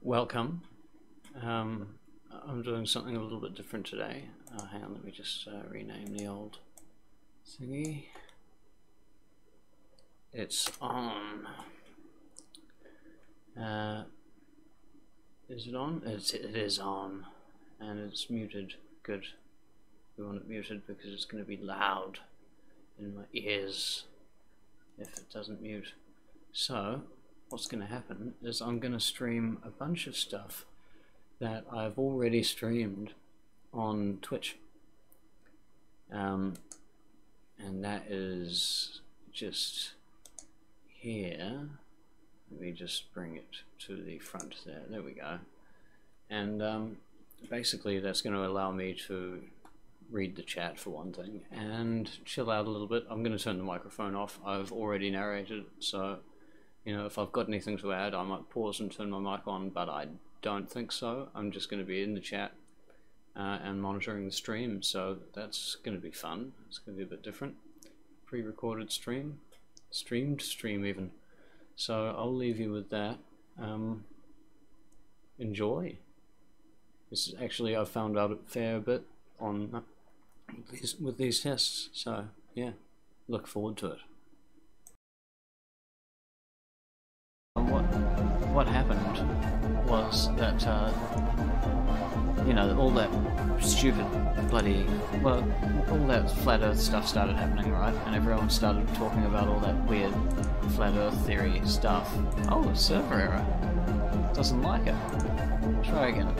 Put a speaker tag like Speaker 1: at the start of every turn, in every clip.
Speaker 1: Welcome. I'm doing something a little bit different today. Hang on, let me just rename the old thingy. It's on. Is it on? It is on, and it's muted. Good. We want it muted because it's going to be loud in my ears if it doesn't mute. So what's going to happen is I'm going to stream a bunch of stuff that I've already streamed on Twitch, and that is just here. Let me just bring it to the front there. There we go. And basically that's going to allow me to read the chat for one thing and chill out a little bit. I'm going to turn the microphone off. I've already narrated, so you know, if I've got anything to add I might pause and turn my mic on, but I don't think so. I'm just going to be in the chat and monitoring the stream, so that's going to be fun. It's going to be a bit different. Pre-recorded stream, streamed stream even. So I'll leave you with that. Enjoy. This is actually, I've found out a fair bit on with these tests, so yeah, look forward to it. What happened was that you know, all that stupid bloody, well, all that flat earth stuff started happening, right? And everyone started talking about all that weird flat earth theory stuff. Oh, server error. Doesn't like it. Try again.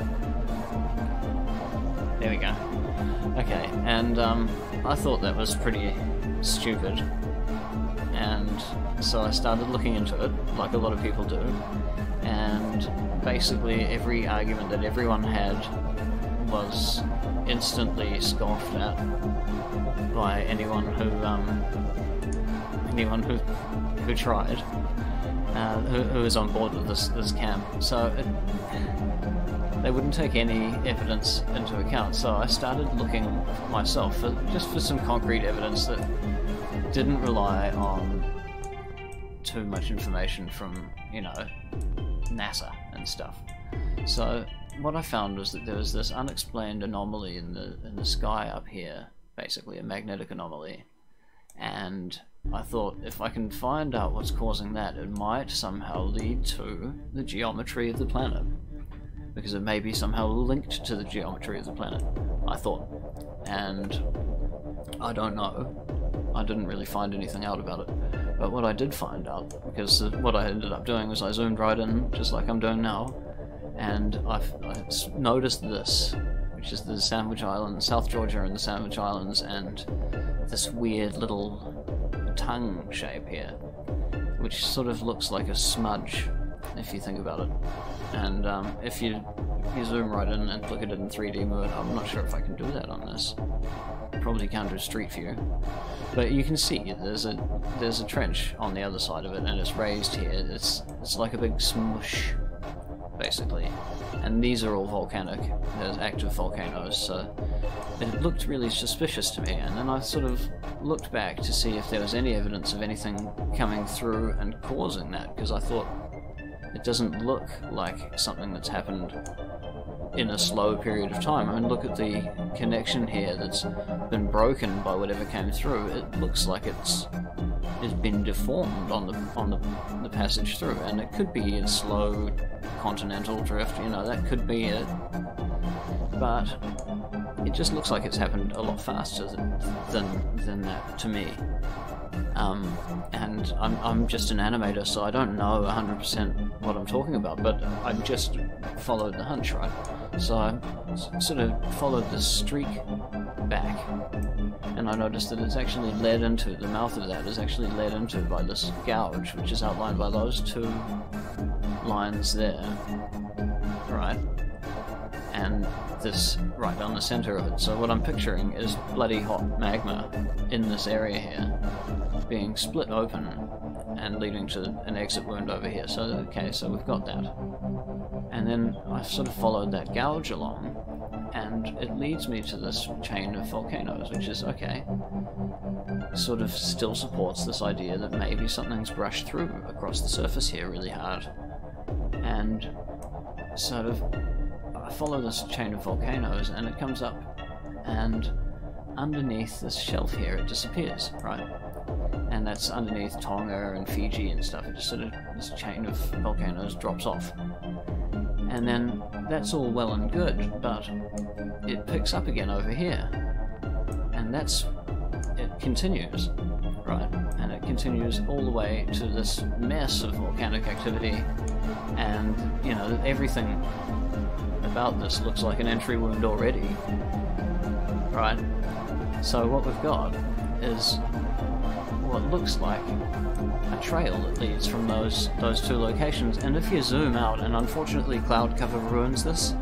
Speaker 1: There we go. Okay, and I thought that was pretty stupid, and so I started looking into it, like a lot of people do, and basically every argument that everyone had was instantly scoffed at by anyone who tried, who was on board with this camp. So they wouldn't take any evidence into account. So I started looking myself just for some concrete evidence that didn't rely on too much information from, you know, NASA and stuff. So what I found was that there was this unexplained anomaly in the sky up here, basically a magnetic anomaly, and I thought if I can find out what's causing that, it might somehow lead to the geometry of the planet, because it may be somehow linked to the geometry of the planet, I thought. And I don't know. I didn't really find anything out about it. But what I did find out, because what I ended up doing was I zoomed right in, just like I'm doing now, and I noticed this, which is the Sandwich Islands, South Georgia and the Sandwich Islands, and this weird little tongue shape here, which sort of looks like a smudge, if you think about it. And if you zoom right in and look at it in 3D mode, I'm not sure if I can do that on this. Probably can't do Street View, but you can see there's a trench on the other side of it, and it's raised here. It's like a big smush, basically. And these are all volcanic. There's active volcanoes, so it looked really suspicious to me. And then I sort of looked back to see if there was any evidence of anything coming through and causing that, because I thought it doesn't look like something that's happened in a slow period of time. I mean, look at the connection here that's been broken by whatever came through. It looks like it's been deformed on the passage through, and it could be a slow continental drift, you know, that could be it, but it just looks like it's happened a lot faster than that to me. And I'm just an animator, so I don't know 100% what I'm talking about, but I just followed the hunch, right? So I sort of followed the streak back, and I noticed that it's actually led into, the mouth of that is actually led into by this gouge, which is outlined by those two lines there, right? And this right down the center of it. So what I'm picturing is bloody hot magma in this area here, being split open and leading to an exit wound over here. So okay, so we've got that. And then I sort of followed that gouge along, and it leads me to this chain of volcanoes, which is okay. Sort of still supports this idea that maybe something's brushed through across the surface here really hard. And sort of I follow this chain of volcanoes, and it comes up, and underneath this shelf here it disappears, right? And that's underneath Tonga and Fiji and stuff. It just sort of, this chain of volcanoes drops off. And then that's all well and good, but it picks up again over here. And it continues, right? And it continues all the way to this mess of volcanic activity, and, you know, everything about this looks like an entry wound already, right? So what we've got is what looks like a trail that leads from those two locations, and if you zoom out, and unfortunately cloud cover ruins this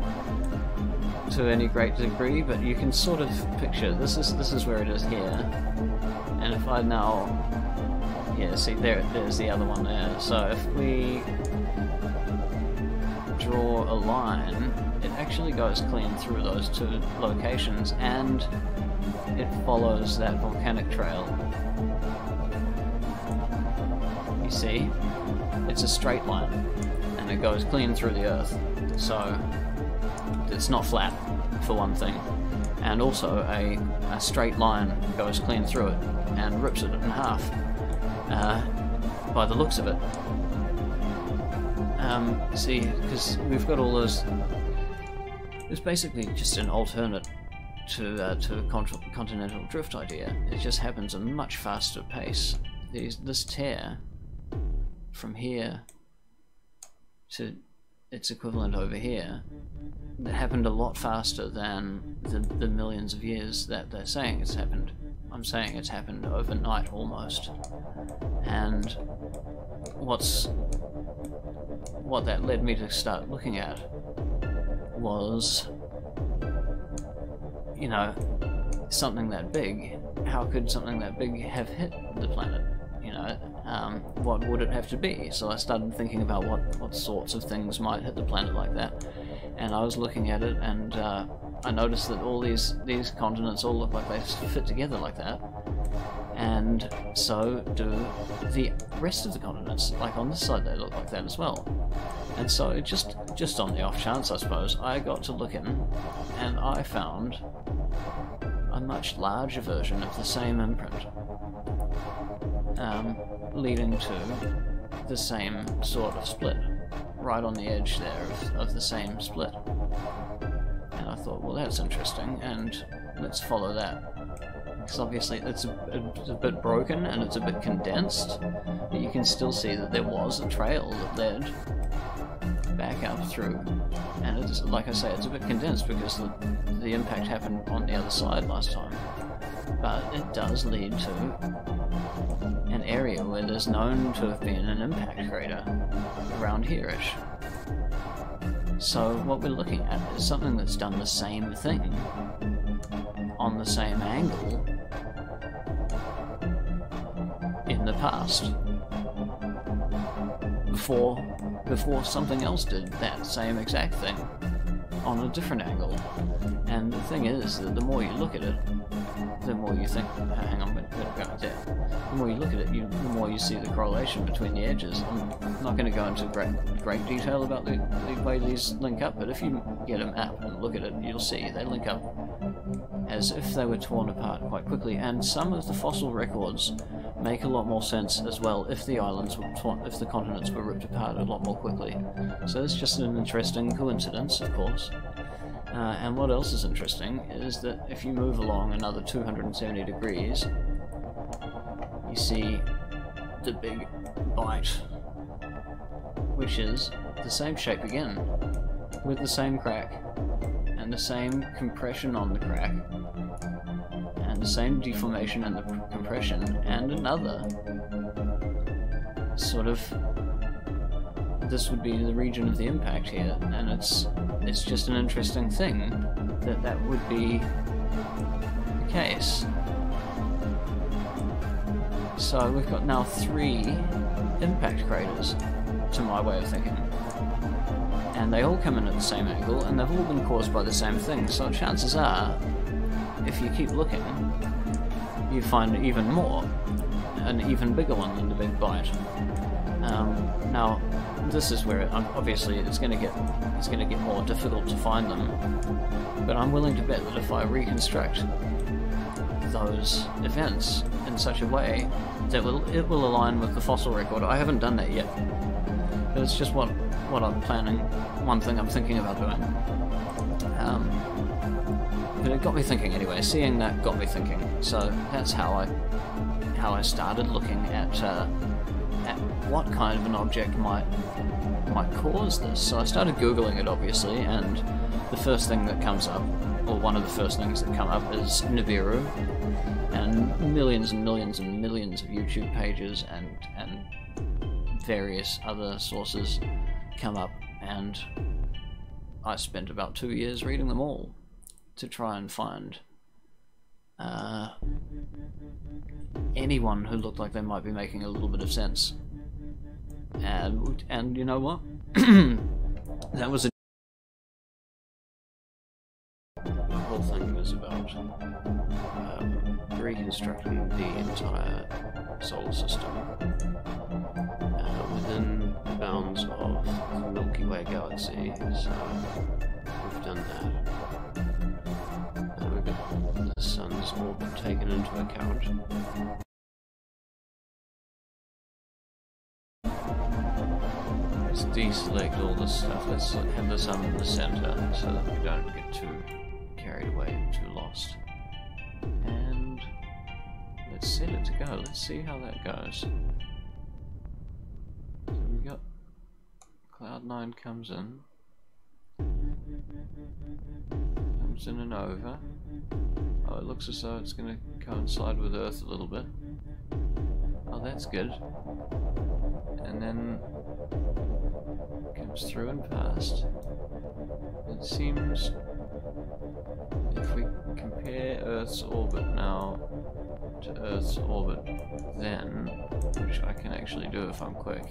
Speaker 1: to any great degree, but you can sort of picture this is where it is here, and if I now, yeah, see there's the other one there. So if we draw a line, it actually goes clean through those two locations, and it follows that volcanic trail. You see, it's a straight line, and it goes clean through the earth, so it's not flat, for one thing, and also a straight line goes clean through it and rips it in half, by the looks of it. See, because we've got all those, it's basically just an alternate to a continental drift idea. It just happens at a much faster pace. This tear from here to its equivalent over here, that happened a lot faster than the millions of years that they're saying it's happened. I'm saying it's happened overnight almost. And what that led me to start looking at was, you know, something that big. How could something that big have hit the planet? You know, what would it have to be? So I started thinking about what sorts of things might hit the planet like that, and I was looking at it, and I noticed that all these continents all look like they fit together like that, and so do the rest of the continents. Like on this side they look like that as well. And so just on the off chance, I suppose, I got to looking, and I found a much larger version of the same imprint, leading to the same sort of split, right on the edge there of the same split. And I thought, well, that's interesting, and let's follow that. Because obviously it's a bit broken and it's a bit condensed, but you can still see that there was a trail that led back up through. And it's, like I say, it's a bit condensed because the impact happened on the other side last time. But it does lead to an area where there's known to have been an impact crater around here-ish. So what we're looking at is something that's done the same thing on the same angle in the past, before something else did that same exact thing on a different angle. And the thing is that the more you look at it, the more you think, hang on, the more you look at it, the more you see the correlation between the edges. I'm not going to go into great detail about the way these link up, but if you get a map and look at it, you'll see they link up as if they were torn apart quite quickly. And some of the fossil records make a lot more sense as well if the islands were if the continents were ripped apart a lot more quickly. So it's just an interesting coincidence, of course. And what else is interesting is that if you move along another 270 degrees, you see the big bite, which is the same shape again, with the same crack, and the same compression on the crack, and the same deformation in the compression, and another sort of, this would be the region of the impact here, and it's just an interesting thing that would be the case. So we've got now 3 impact craters, to my way of thinking, and they all come in at the same angle, and they've all been caused by the same thing. So chances are, if you keep looking, you find even more, an even bigger one than the big bite. Now, this is where obviously it's going to get more difficult to find them, but I'm willing to bet that if I reconstruct those events in such a way that it will align with the fossil record. I haven't done that yet, but it's just what I'm planning. One thing I'm thinking about doing. But it got me thinking anyway. Seeing that got me thinking. So that's how I started looking at what kind of an object might cause this. So I started Googling it, obviously, and the first thing that comes up, or one of the first things that come up, is Nibiru, and millions and millions and millions of YouTube pages and various other sources come up, and I spent about 2 years reading them all to try and find anyone who looked like they might be making a little bit of sense. And you know what? That was the whole thing was about reconstructing the entire solar system within the bounds of the Milky Way galaxy. So we've done that. We've got the sun's orbit taken into account. Let's deselect all this stuff. Let's have the sun in the center so that we don't get too carried away, too lost. And let's set it to go. Let's see how that goes. So we got Cloud9 comes in and over. Oh, it looks as though it's going to coincide with Earth a little bit. Oh, that's good. And then comes through and past. It seems if we compare Earth's orbit now to Earth's orbit then, which I can actually do if I'm quick,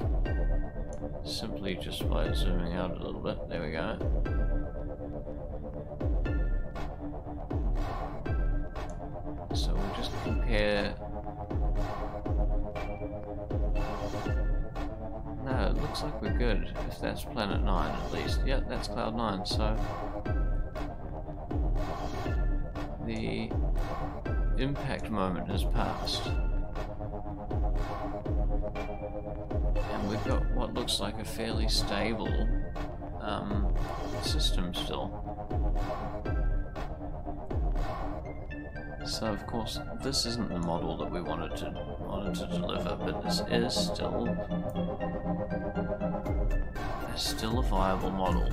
Speaker 1: simply just by zooming out a little bit. There we go. So we'll just compare. No, it looks like we're good, if that's Planet 9 at least. Yeah, that's Cloud 9, so the impact moment has passed. And we've got what looks like a fairly stable system still. So of course this isn't the model that we wanted to deliver, but this is still a viable model.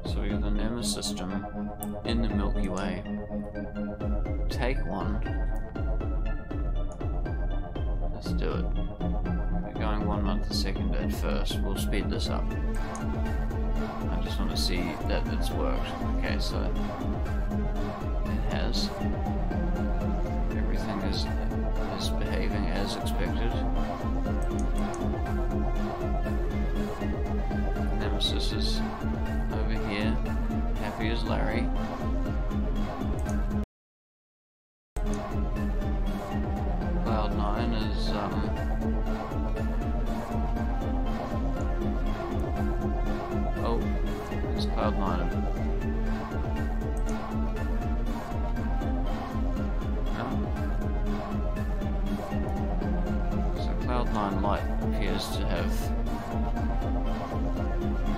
Speaker 1: So we got the Nemesis system in the Milky Way. Take one. Let's do it. We're going 1 month a second at first. We'll speed this up. I just want to see that it's worked. Okay, so it has. Everything is behaving as expected. Nemesis is over here, happy as Larry. Cloud9 is oh, it's Cloud9. Cloud9 light appears to have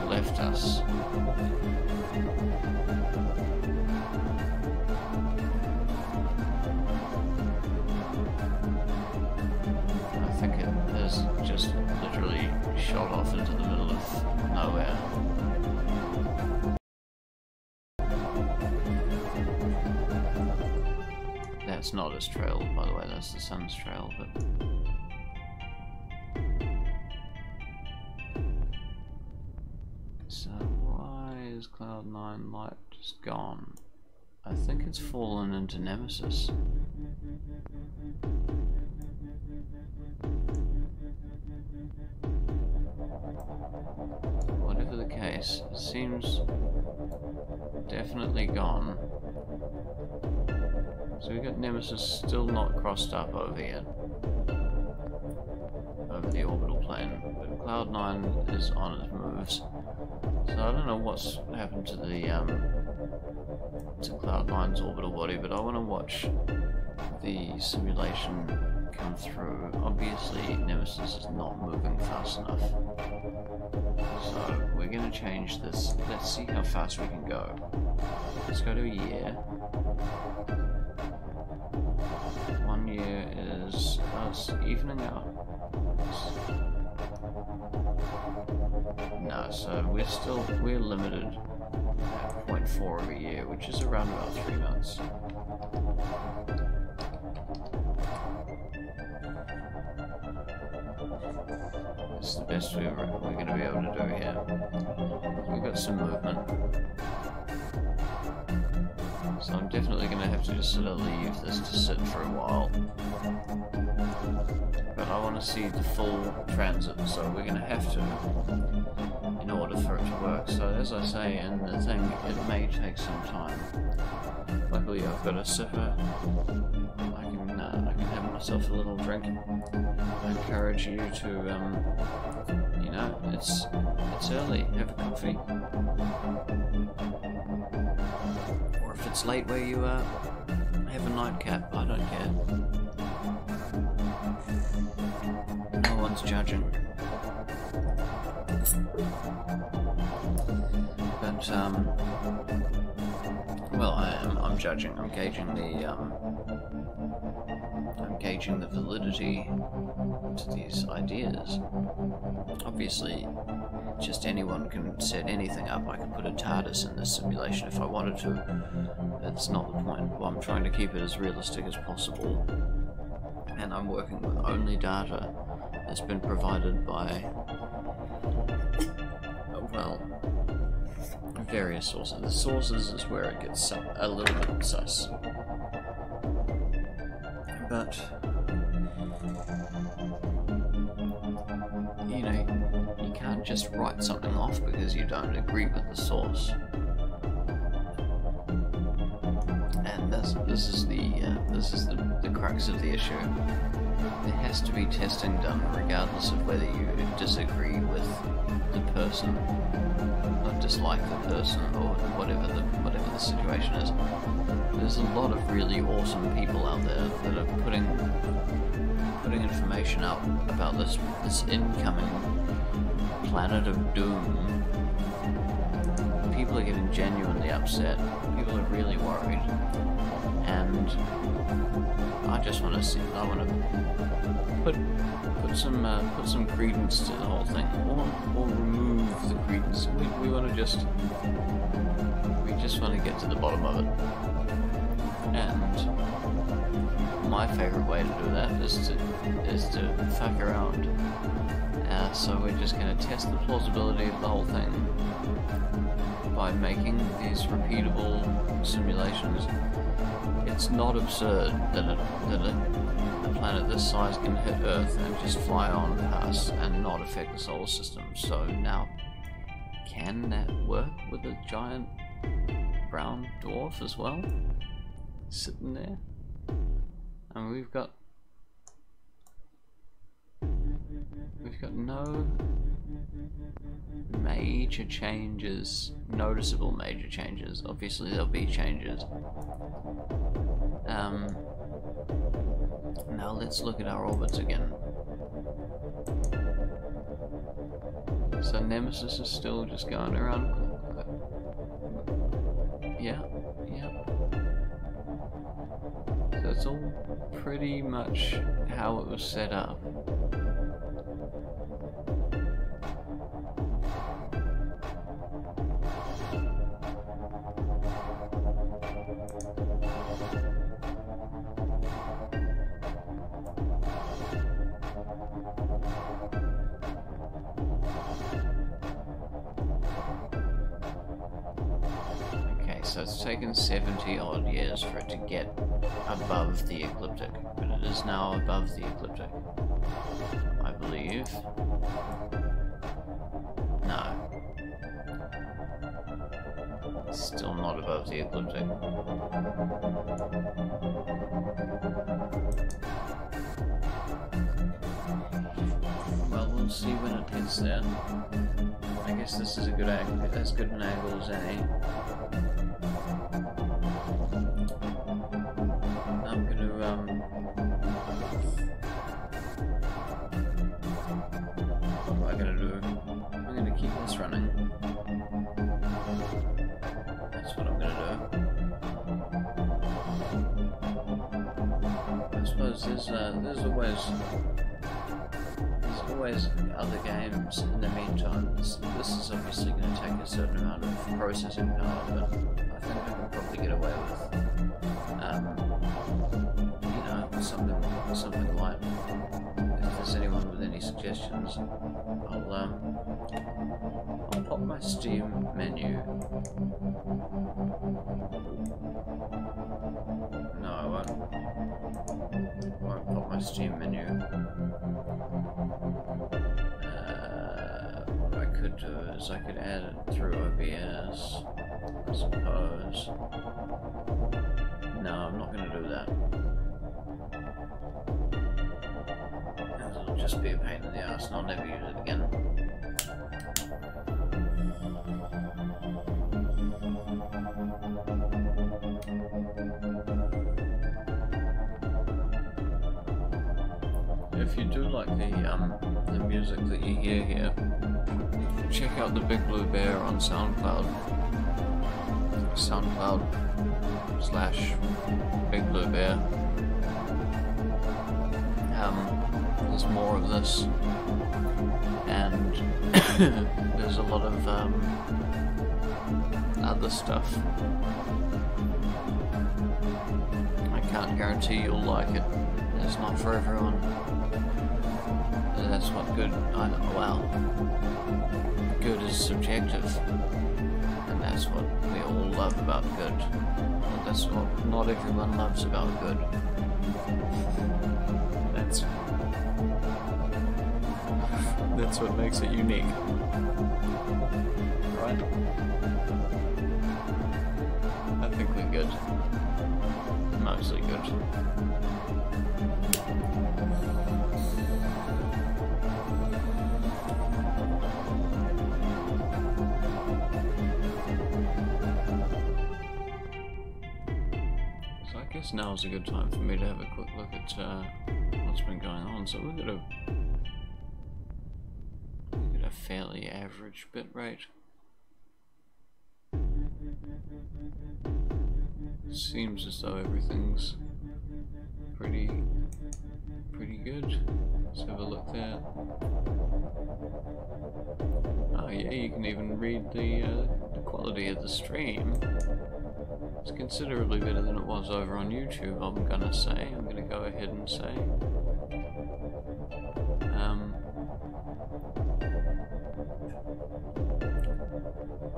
Speaker 1: left us. I think it has just literally shot off into the middle of nowhere. That's not its trail, by the way, that's the sun's trail, but so why is Cloud9 light just gone? I think it's fallen into Nemesis. Whatever the case, it seems definitely gone. So we've got Nemesis still not crossed up over yet, over the orbital plane, but Cloud9 is on its moves. So I don't know what's happened to the to Cloud9's orbital body, but I want to watch the simulation come through. Obviously, Nemesis is not moving fast enough, so we're going to change this. Let's see how fast we can go. Let's go to a year. 1 year is us evening out. No, so we're limited at 0.4 of a year, which is around about 3 months. It's the best we're going to be able to do here. We've got some movement. So I'm definitely going to have to just sort of leave this to sit for a while. But I want to see the full transit, so we're going to have to in order for it to work. So as I say in the thing, it may take some time. Luckily I've got a sipper. I can have myself a little drink. I encourage you to, you know, it's early, have a coffee. Or if it's late where you are, have a nightcap, I don't care. No one's judging. But, well, I'm judging, I'm gauging the validity to these ideas. Obviously, just anyone can set anything up. I can put a TARDIS in this simulation if I wanted to. That's not the point. Well, I'm trying to keep it as realistic as possible, and I'm working with only data that's been provided by, well, various sources. The sources is where it gets a little bit sus. But, you know, you can't just write something off because you don't agree with the source. And this is the crux of the issue. There has to be testing done regardless of whether you disagree with the person, or dislike the person, or whatever the situation is. There's a lot of really awesome people out there that are putting information out about this incoming planet of doom. People are getting genuinely upset. People are really worried, and I just want to see. I want to put some credence to the whole thing, or remove the credence. We want to just want to get to the bottom of it. And my favourite way to do that is to fuck around. So we're just going to test the plausibility of the whole thing by making these repeatable simulations. It's not absurd that a planet this size can hit Earth and just fly on past and not affect the solar system. So now, can that work with a giant brown dwarf as well? Sitting there? And we've got no major changes, noticeable major changes. Obviously there'll be changes. Now let's look at our orbits again. So Nemesis is still just going around. Yeah. So it's all pretty much how it was set up. So it's taken 70 odd years for it to get above the ecliptic, but it is now above the ecliptic, I believe. No. Still not above the ecliptic. Well, we'll see when it gets there. I guess this is a good angle, as good an angle as any. I'm gonna what am I gonna do? I'm gonna keep this running. That's what I'm gonna do. I suppose there's always other games in the meantime. This is obviously going to take a certain amount of processing power, but I think I can probably get away with, you know, something light. If there's anyone with any suggestions, I'll pop my Steam menu. No, I won't pop my Steam menu. What I could do is I could add it through OBS, I suppose. No, I'm not going to do that. It'll just be a pain in the ass and I'll never use it again. If you do like the music that you hear here, check out the Big Blue Bear on SoundCloud. SoundCloud/Big Blue Bear. There's more of this, and there's a lot of other stuff. I can't guarantee you'll like it. It's not for everyone. That's what good. Well, good is subjective, and that's what we all love about good. That's what not everyone loves about good. That's what makes it unique, right? I think we're good. Mostly good. So I guess now is a good time for me to have a quick look at what's been going on. So we've got a fairly average bit rate. Seems as though everything's pretty good. Let's have a look there. Oh yeah, you can even read the quality of the stream. It's considerably better than it was over on YouTube, I'm gonna go ahead and say.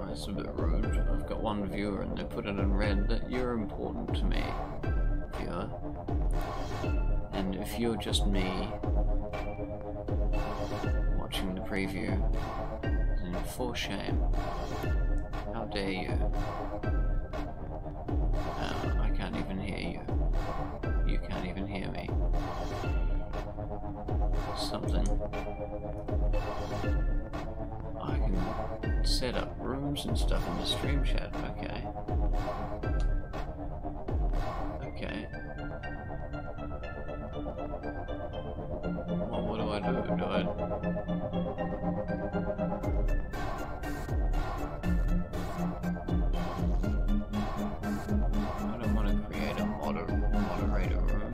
Speaker 1: That's a bit rude. I've got one viewer and they put it in red that you're important to me, viewer. And if you're just me watching the preview, then for shame. How dare you? I can't even hear you. You can't even hear me. Something. I can set up rooms and stuff in the stream chat. Okay. Okay. Well, what do I do? I don't want to create a moderator room.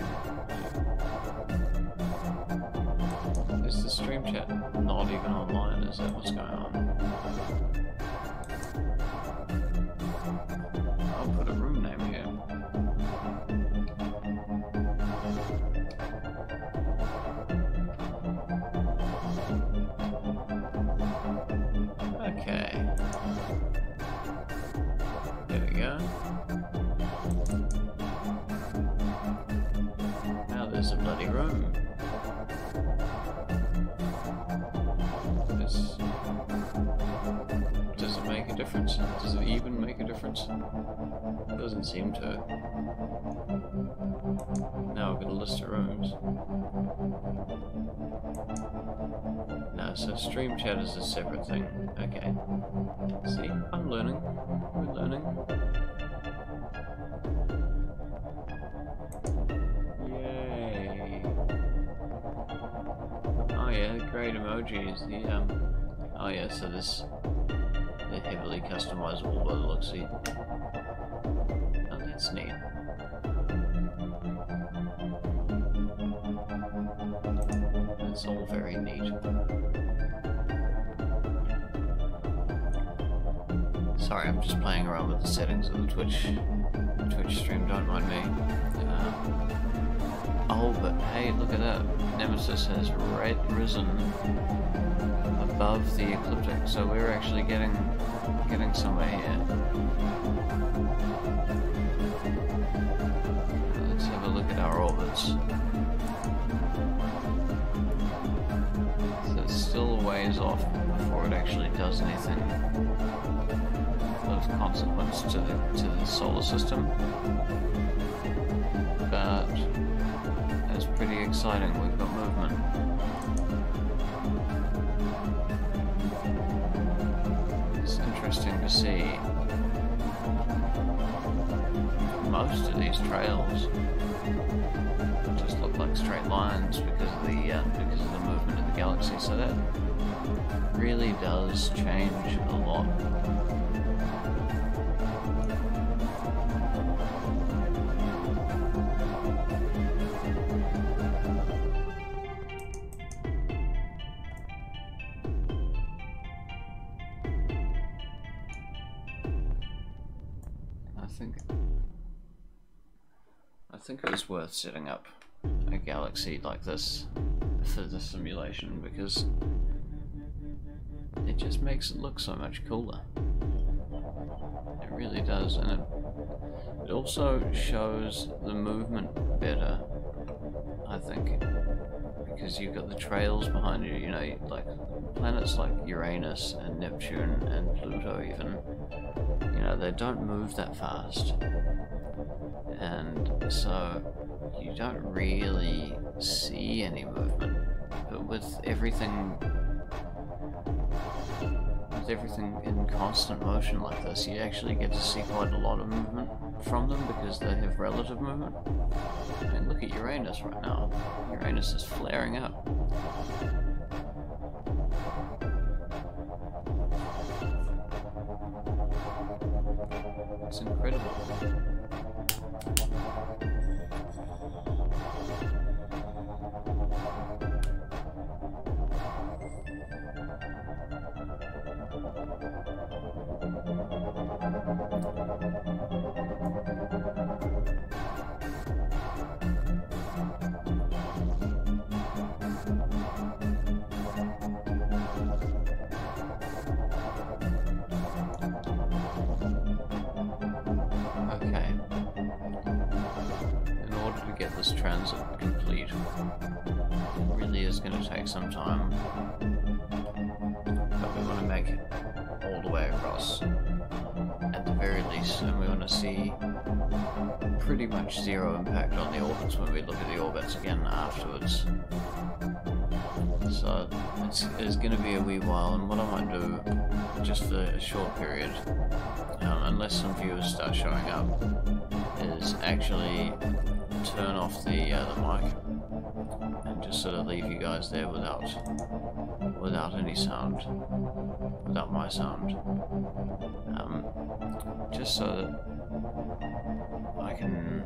Speaker 1: Is the stream chat not even online? Is that what's going on? I'll put a room name here. Okay. There we go. Now there's a bloody room. Does it make a difference? difference? Does it even make a difference? It doesn't seem to. Now I've got a list of rooms. No, so stream chat is a separate thing. Okay. See, I'm learning. We're learning. Yay. Oh yeah, great emojis. The oh yeah, so they're heavily customizable by the looks of it. Oh, that's neat. That's all very neat. Sorry, I'm just playing around with the settings of the Twitch stream, don't mind me. Oh, but hey, look at that. Nemesis has risen above the ecliptic, so we're actually getting somewhere here. Let's have a look at our orbits. So it's still a ways off before it actually does anything of consequence to the solar system. But that's pretty exciting. We've got movement. It's interesting to see. Most of these trails just look like straight lines because of the movement of the galaxy. So that really does change a lot. I think it was worth setting up a galaxy like this for the simulation because it just makes it look so much cooler. It really does, and it also shows the movement better, I think, because you've got the trails behind you, you know, like planets like Uranus and Neptune and Pluto even, you know, they don't move that fast. And so you don't really see any movement, but with everything in constant motion like this, you actually get to see quite a lot of movement from them because they have relative movement. I mean, look at Uranus right now. Uranus is flaring up. It's incredible. Transit complete. It really is going to take some time, but we want to make it all the way across at the very least, and we want to see pretty much zero impact on the orbits when we look at the orbits again afterwards. So it's going to be a wee while, and what I might do, just for a short period, unless some viewers start showing up, is actually turn off the mic and just sort of leave you guys there without any sound, without my sound, just so that I can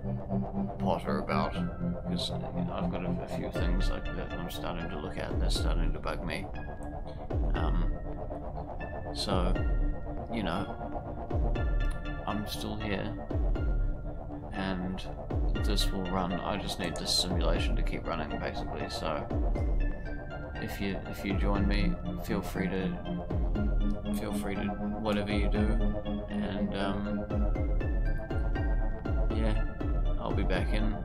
Speaker 1: potter about, because you know, I've got a few things like that I'm starting to look at and they're starting to bug me. So, you know, I'm still here, and this will run. I just need this simulation to keep running, basically. So, if you join me, feel free to whatever you do, and yeah, I'll be back in.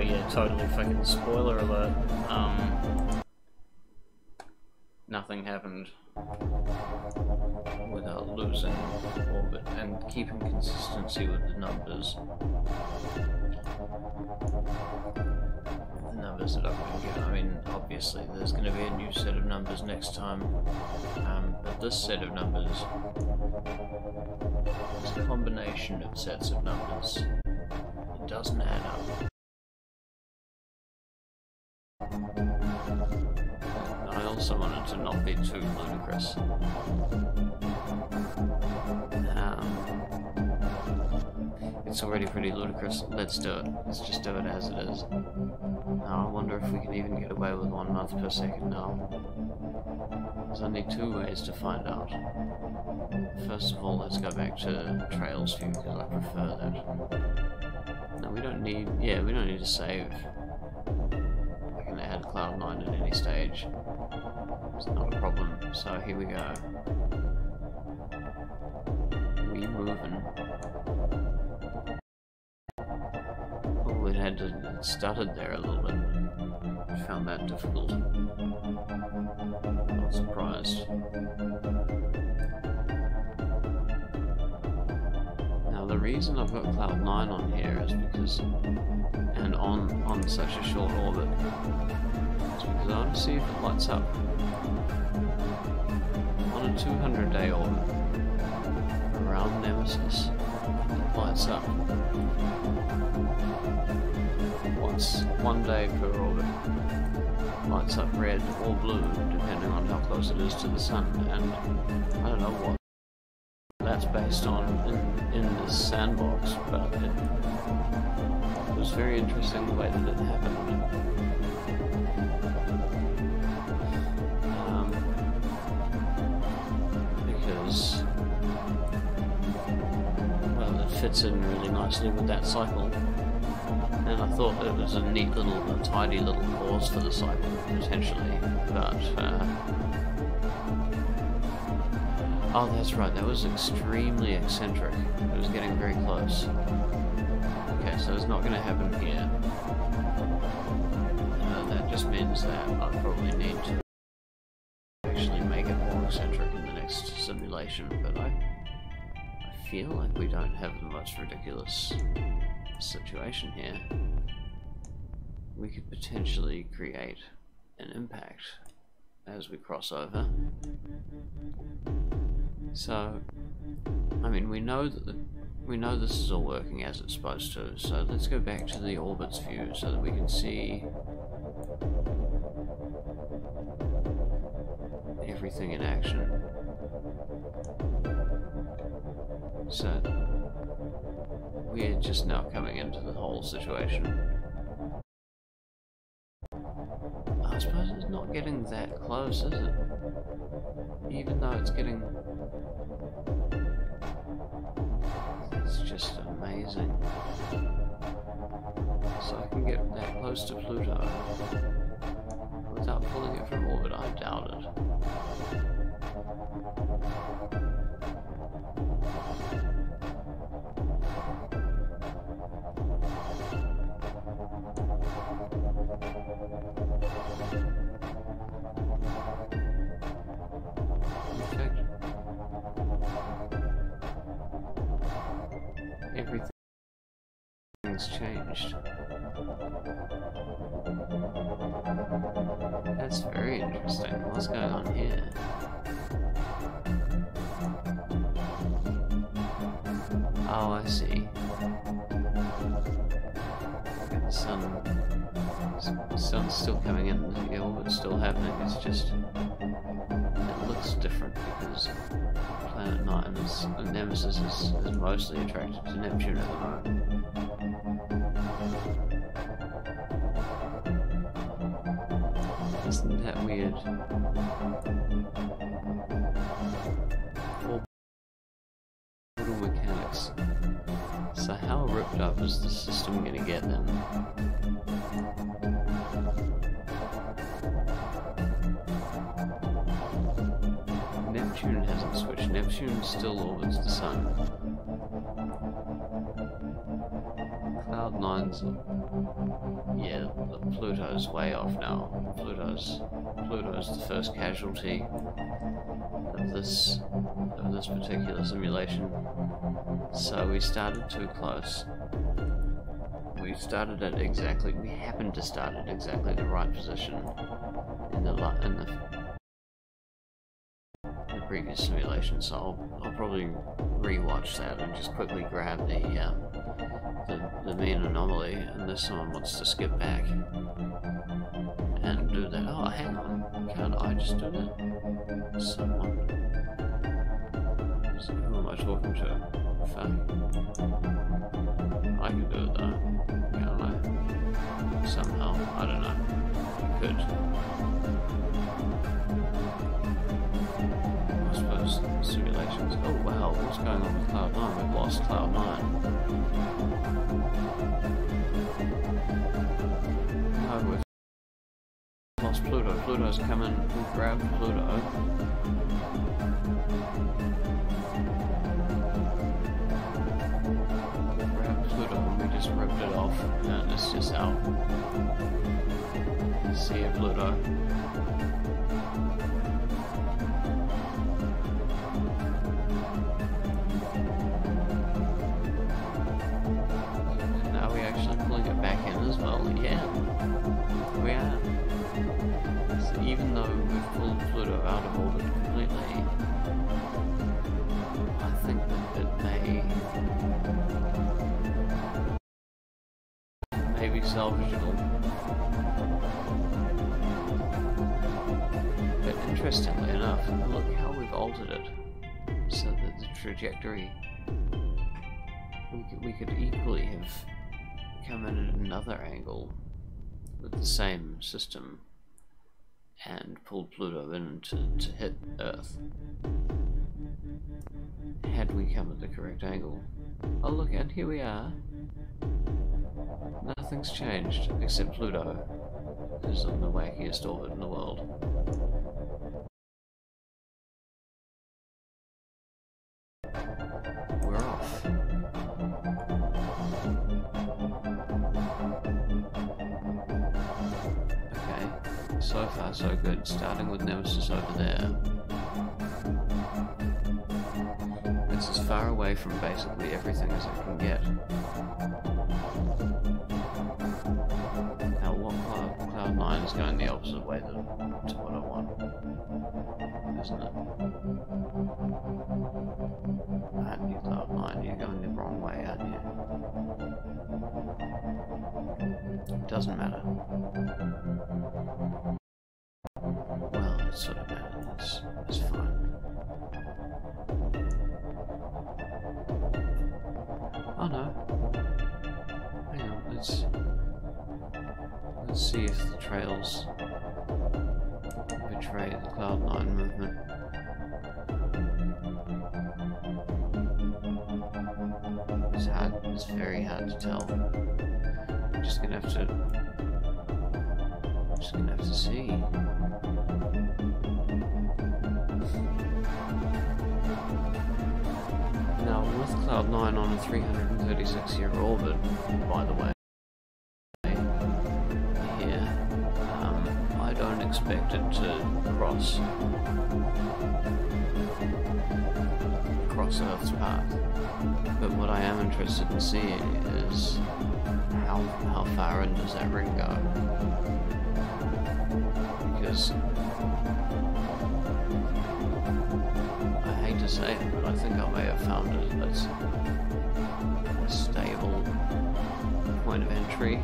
Speaker 1: yeah, totally fucking spoiler alert. Nothing happened without losing orbit and keeping consistency with the numbers. The numbers that I've been given. I mean, obviously there's going to be a new set of numbers next time, but this set of numbers is a combination of sets of numbers. It doesn't add up. I also wanted to not be too ludicrous. It's already pretty ludicrous. Let's do it. Let's just do it as it is. Now, I wonder if we can even get away with 1 month per second now. There's only 2 ways to find out. First of all, let's go back to Trails view, because I prefer that. No, we don't need... yeah, we don't need to save. I can add Cloud9 at any stage. It's not a problem. So here we go. We moving. Oh, it stuttered there a little bit. I found that difficult. Not surprised. Now the reason I've got Cloud9 on here is because, and on such a short orbit, is because I want to see if it lights up. On a 200-day orbit around Nemesis, it lights up. Once 1 day per orbit, lights up red or blue depending on how close it is to the sun, and I don't know what that's based on in this sandbox, but it was very interesting the way that it happened. Because, well, it fits in really nicely with that cycle. And I thought it was a neat little, tidy little pause for the cycle, potentially, but, oh, that's right, that was extremely eccentric. It was getting very close. Okay, so it's not going to happen here. That just means that I probably need to actually make it more eccentric in the next simulation, but I feel like we don't have the most ridiculous situation here. We could potentially create an impact as we cross over. So, I mean, we know this is all working as it's supposed to. So let's go back to the orbits view so that we can see everything in action. So we're just now coming into the whole situation. I suppose it's not getting that close, is it? Even though it's getting... It's just amazing. So I can get that close to Pluto without pulling it from orbit. I doubt it. Everything's changed. That's very interesting. What's going on here? Oh, I see. The sun's still coming in, the orbit's still happening, it's just... it looks different because Planet 9 is... Nemesis is mostly attracted to Neptune at the moment. Isn't that weird? Orbital mechanics. So how ripped up is the system gonna get then? Neptune hasn't switched. Neptune still orbits the sun. Cloud9's Yeah, Pluto's way off now. Pluto's the first casualty of this particular simulation. So we started too close. We happened to start at exactly the right position in the previous simulation. So I'll probably rewatch that and just quickly grab the mean anomaly unless someone wants to skip back and do that. Oh, hang on, can't I just do that? Someone. Who am I talking to? Fuck. I can do it though, can't I? Somehow, I don't know. I could. I suppose simulations. Oh wow, what's going on with Cloud9? We've lost Cloud9. No, we've lost Pluto. Pluto's coming. We've grabbed Pluto. We just ripped it off and it's just out. See you, Pluto. Now we're actually pulling it back in as well. Yeah, we are. So even though we've pulled Pluto out of orbit completely, I think that it may be salvageable. But interestingly enough, look how we've altered it so that the trajectory, we could equally have come in at another angle with the same system and pulled Pluto in to hit Earth had we come at the correct angle. Oh look, and here we are. Nothing's changed, except Pluto is on the wackiest orbit in the world. We're off. Okay, so far so good, starting with Nemesis over there. It's as far away from basically everything as it can get. Cloud9 is going the opposite way to what I want, isn't it? Aren't you, Cloud9? You're going the wrong way, aren't you? It doesn't matter. Well, it sort of matters. It's fine. Oh no. Hang on, let's see if the trails betray the Cloud9 movement. It's very hard to tell. I'm just gonna have to see. Now with Cloud9 on a 336-year orbit, by the way, I don't expect it to cross Earth's path. But what I am interested in seeing is how far in does that ring go? Because I hate to say it, but I think I may have found a stable point of entry.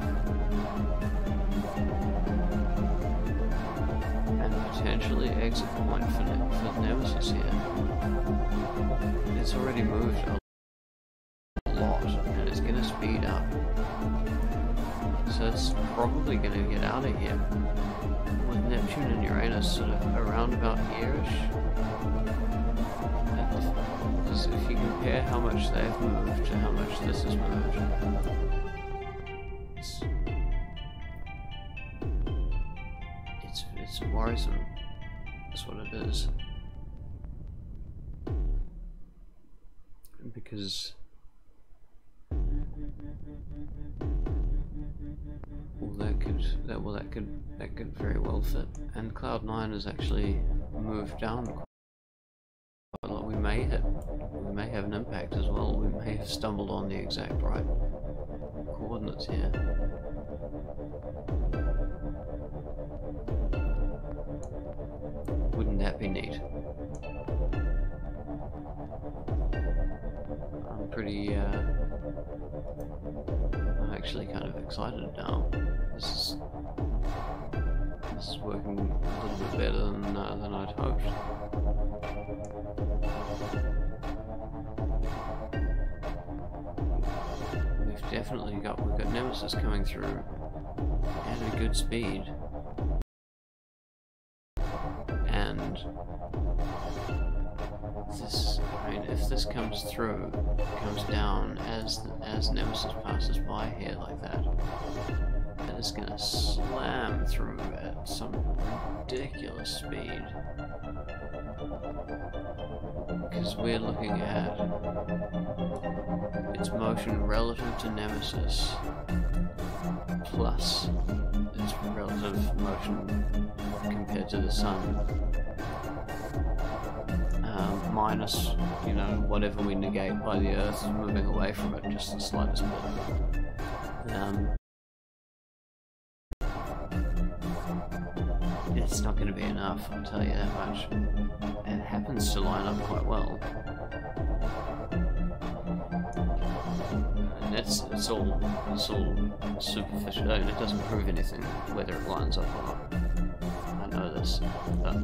Speaker 1: Potentially exit point for Nemesis here. It's already moved a lot and it's going to speed up. So it's probably going to get out of here with Neptune and Uranus sort of around about here-ish. Because if you compare how much they've moved to how much this has moved, it's worrisome. That's what it is. Because Well, that could very well fit. And Cloud9 has actually moved down quite a lot. We may have an impact as well. We may have stumbled on the exact right coordinates here. Wouldn't that be neat? I'm actually kind of excited now. This is working a little bit better than I'd hoped. We've got Nemesis coming through at a good speed. And this, I mean, if this comes down as Nemesis passes by here like that, that is gonna slam through at some ridiculous speed. Because we're looking at its motion relative to Nemesis plus its relative motion compared to the Sun. Minus, you know, whatever we negate by the Earth moving away from it just the slightest bit. It's not going to be enough, I'll tell you that much. It happens to line up quite well. And it's all superficial. I mean, it doesn't prove anything whether it lines up or not. I know this, but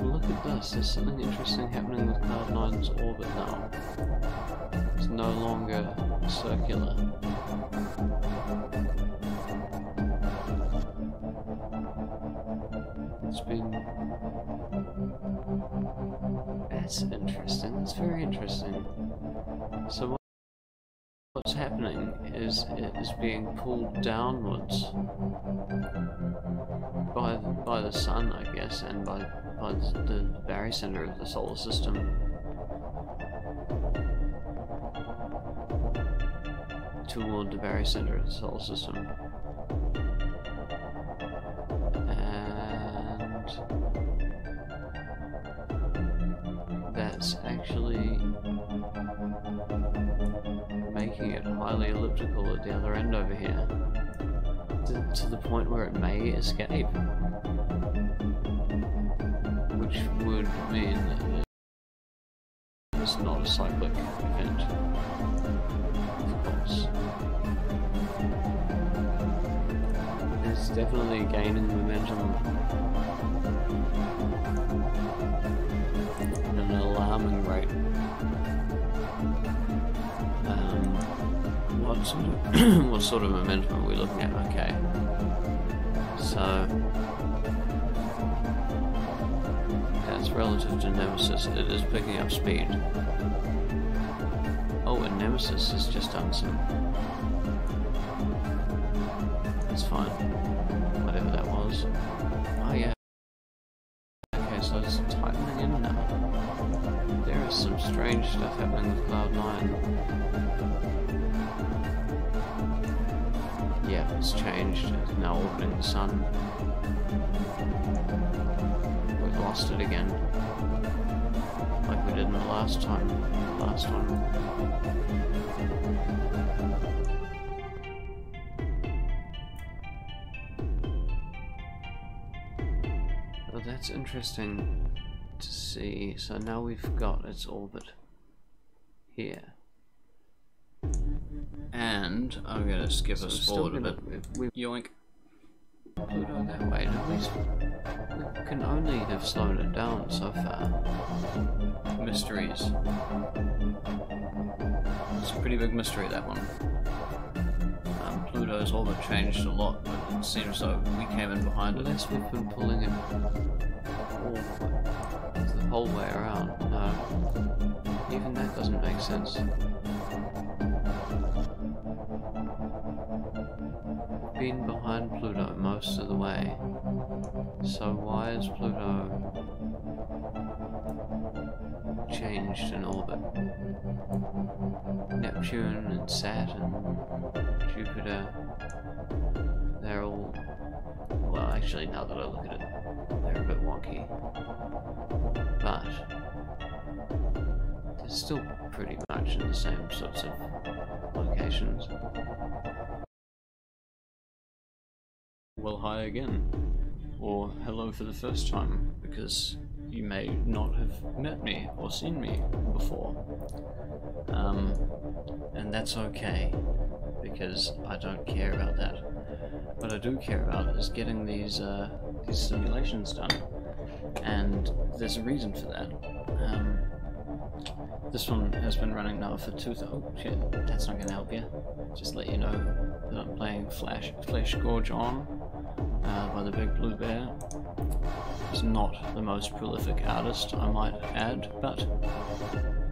Speaker 1: look at this. There's something interesting happening with Cloud9's orbit now. It's no longer circular. It's been... That's interesting. That's very interesting. So what's happening is it is being pulled downwards by the Sun, I guess, and by the barycenter of the solar system. Toward the barycenter of the solar system. And that's actually making it highly elliptical at the other end over here. To the point where it may escape. Which would mean that it's not a cyclic event, of course. It's definitely gaining momentum at an alarming rate. What sort of momentum are we looking at? Okay, so that's relative to Nemesis. It is picking up speed. Oh, and Nemesis has just done some... That's fine. Whatever that was. Oh yeah. Okay, so it's tightening in now. There is some strange stuff happening with Cloud9. Yeah, it's changed. It's now orbiting the Sun. We've lost it again. Like we did in the last one. Well, that's interesting to see. So now we've got its orbit here. And I'm going to skip us forward a bit. Yoink. Pluto that way. At least we can only have slowed it down so far. Mysteries. It's a pretty big mystery, that one. Pluto's orbit changed a lot, but it seems though we came in behind it. Unless we've been pulling it the whole way around. No. Even that doesn't make sense. Been behind Pluto most of the way, so why is Pluto changed in orbit. Neptune and Saturn, Jupiter, they're all, well actually now that I look at it, they're a bit wonky. But they're still pretty much in the same sorts of locations. Well, hi again, or hello for the first time, because you may not have met me or seen me before. And that's okay, because I don't care about that. What I do care about is getting these simulations done, and there's a reason for that. This one has been running now for oh shit, that's not gonna help you. Just let you know that I'm playing Flesh Gorge on by the Big Blue Bear. He's not the most prolific artist, I might add, but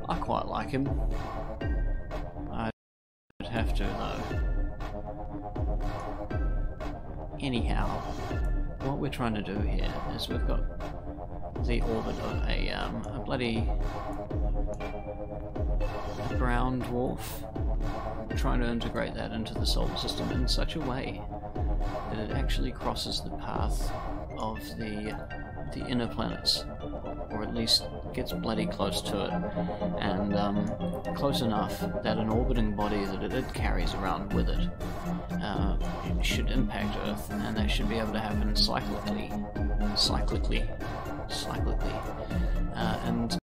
Speaker 1: I quite like him. I'd have to though. Anyhow, what we're trying to do here is we've got the orbit of a bloody brown dwarf. We're trying to integrate that into the solar system in such a way that it actually crosses the path of the inner planets, or at least gets bloody close to it, and close enough that an orbiting body that it carries around with it should impact Earth, and that should be able to happen cyclically, and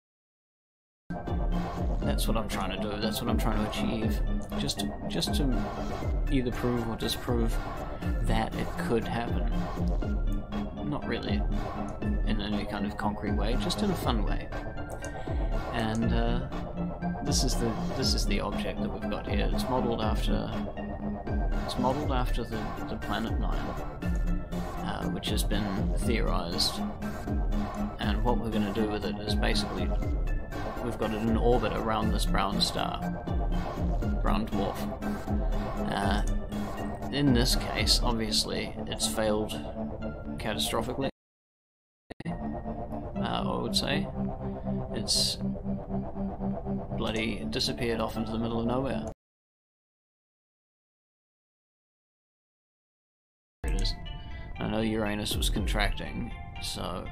Speaker 1: that's what I'm trying to do. That's what I'm trying to achieve. Just to either prove or disprove that it could happen. Not really in any kind of concrete way, just in a fun way. And this is the object that we've got here. It's modelled after the planet Nine, which has been theorized. And what we're going to do with it is basically we've got it in orbit around this brown dwarf. In this case, obviously, it's failed catastrophically. I would say it's bloody disappeared off into the middle of nowhere. There it is. I know Uranus was contracting, so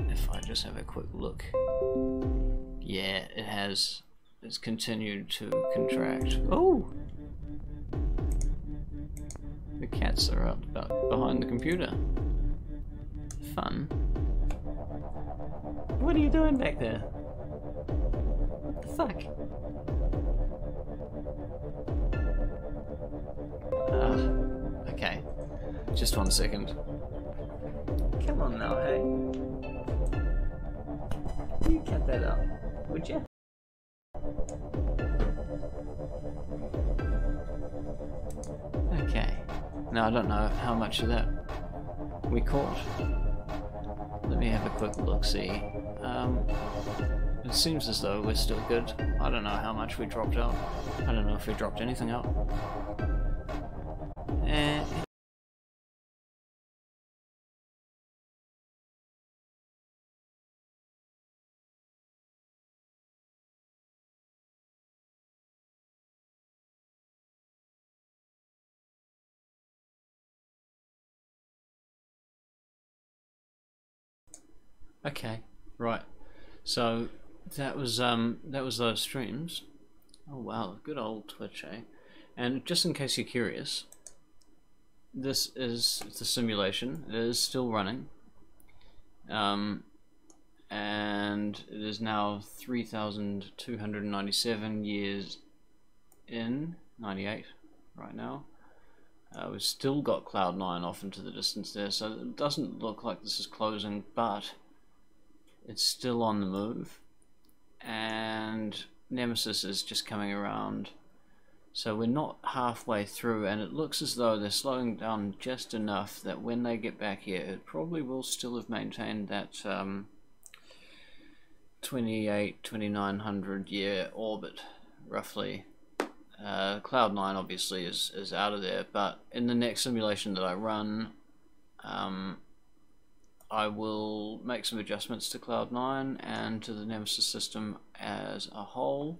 Speaker 1: if I just have a quick look, yeah, it has. It's continued to contract. Oh, the cats are up behind the computer. Fun. What are you doing back there? What the fuck? Okay. Just 1 second. Come on now, hey. You cut that up, would you? Okay. Now I don't know how much of that we caught. Let me have a quick look-see. It seems as though we're still good. I don't know how much we dropped out. I don't know if we dropped anything out. Okay, right. So that was those streams. Oh wow, good old Twitch, eh? And just in case you're curious, this is the simulation. It is still running, and it is now 3,297 years in, 98 right now. We've still got Cloud 9 off into the distance there, so it doesn't look like this is closing, but it's still on the move, and Nemesis is just coming around, so we're not halfway through, and it looks as though they're slowing down just enough that when they get back here it probably will still have maintained that 2,900 year orbit roughly. Cloud 9 obviously is out of there, but in the next simulation that I run, I will make some adjustments to Cloud9 and to the Nemesis system as a whole.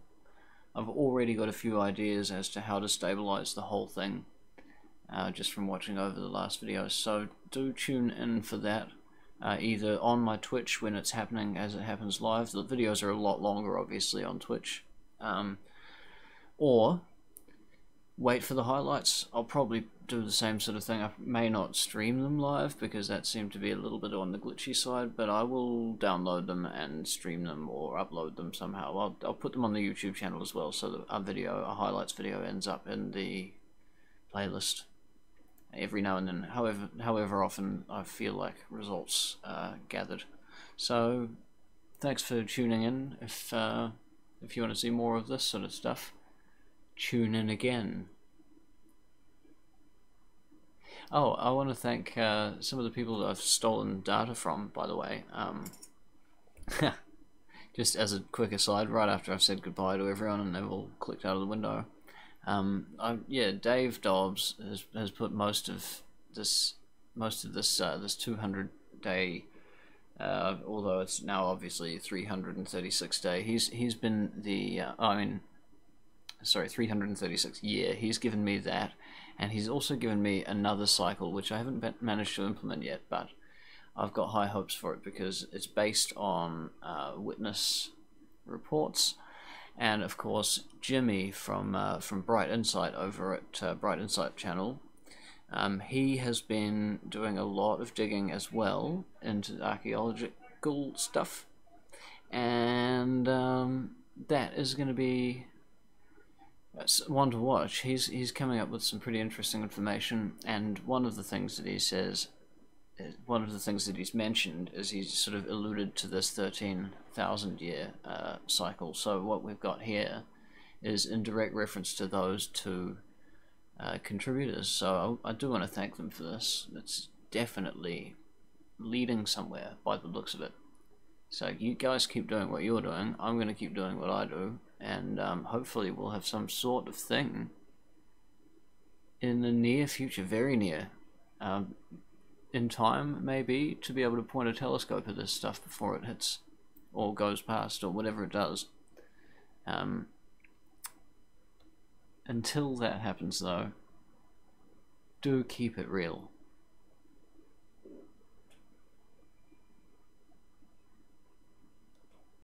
Speaker 1: I've already got a few ideas as to how to stabilize the whole thing, just from watching over the last videos, so do tune in for that, either on my Twitch when it's happening as it happens live. The videos are a lot longer obviously on Twitch, or wait for the highlights. I'll probably do the same sort of thing. I may not stream them live because that seemed to be a little bit on the glitchy side, but I will download them and stream them or upload them somehow. I'll put them on the YouTube channel as well, so that a highlights video ends up in the playlist every now and then, however often I feel like results gathered. So thanks for tuning in. If you want to see more of this sort of stuff, tune in again. Oh, I want to thank some of the people that I've stolen data from, by the way. Just as a quick aside, right after I've said goodbye to everyone and they've all clicked out of the window, yeah, Dave Dobbs has put most of this 200-day, although it's now obviously 336 day. He's been the 336 year. He's given me that, and he's also given me another cycle which I haven't managed to implement yet, but I've got high hopes for it because it's based on witness reports. And of course, Jimmy from Bright Insight over at Bright Insight channel, he has been doing a lot of digging as well into archaeological stuff, and that is going to be one to watch. He's coming up with some pretty interesting information, and one of the things that he says, one of the things that he's mentioned is he's sort of alluded to this 13,000 year cycle. So what we've got here is in direct reference to those two contributors. So I do want to thank them for this. It's definitely leading somewhere by the looks of it. So you guys keep doing what you're doing. I'm going to keep doing what I do, and hopefully we'll have some sort of thing in the near future, very near. In time, maybe, to be able to point a telescope at this stuff before it hits or goes past or whatever it does. Until that happens though, do keep it real.